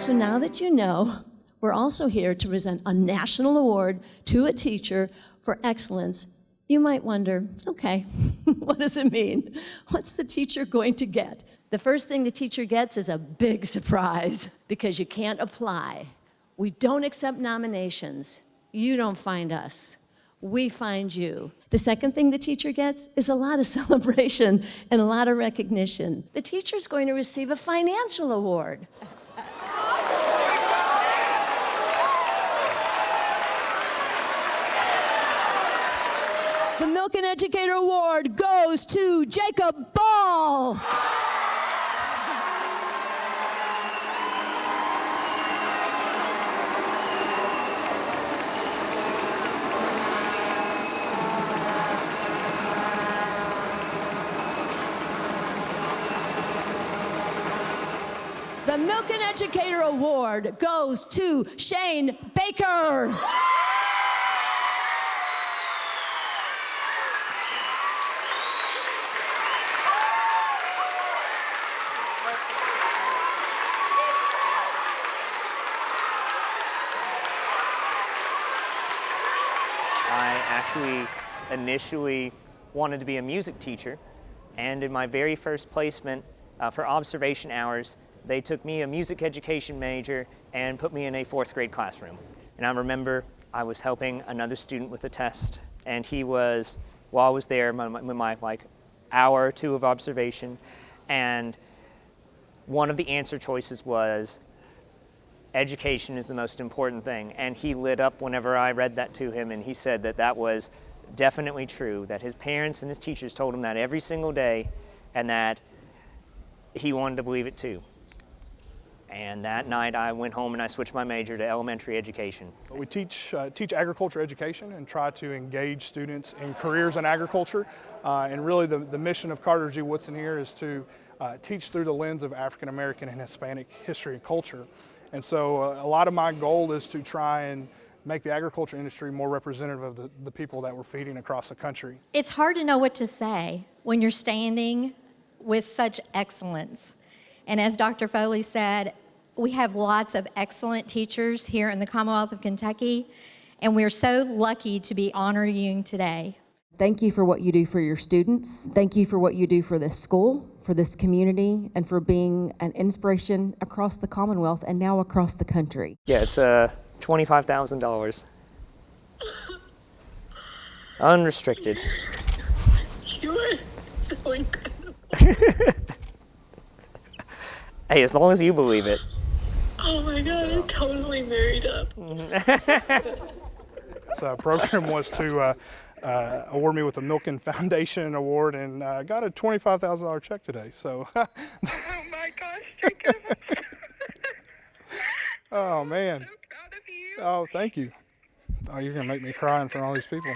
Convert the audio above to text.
So now that you know, we're also here to present a national award to a teacher for excellence. You might wonder, okay, what does it mean? What's the teacher going to get? The first thing the teacher gets is a big surprise because you can't apply. We don't accept nominations. You don't find us. We find you. The second thing the teacher gets is a lot of celebration and a lot of recognition. The teacher's going to receive a financial award. The Milken Educator Award goes to Jacob Ball. The Milken Educator Award goes to Shane Baker. I actually initially wanted to be a music teacher, and in my very first placement for observation hours, they took me, a music education major, and put me in a 4th grade classroom. And I remember I was helping another student with a test, and he was, while I was there, my like hour or two of observation, and one of the answer choices was, education is the most important thing. And he lit up whenever I read that to him, and he said that that was definitely true, that his parents and his teachers told him that every single day, and that he wanted to believe it too. And that night I went home and I switched my major to elementary education. We teach agriculture education and try to engage students in careers in agriculture. And really the mission of Carter G. Woodson here is to teach through the lens of African American and Hispanic history and culture. And so a lot of my goal is to try and make the agriculture industry more representative of the people that we're feeding across the country. It's hard to know what to say when you're standing with such excellence. And as Dr. Foley said, we have lots of excellent teachers here in the Commonwealth of Kentucky, and we're so lucky to be honoring you today. Thank you for what you do for your students. Thank you for what you do for this school, for this community, and for being an inspiration across the Commonwealth and now across the country. Yeah, it's $25,000. Unrestricted. You are so incredible. Hey, as long as you believe it. Oh my God, I'm totally married up. So program was to award me with a Milken Foundation Award, and got a $25,000 check today. So. Oh my gosh, Jacob. Oh man. I'm so proud of you. Oh, thank you. Oh, you're gonna make me cry in front of all these people.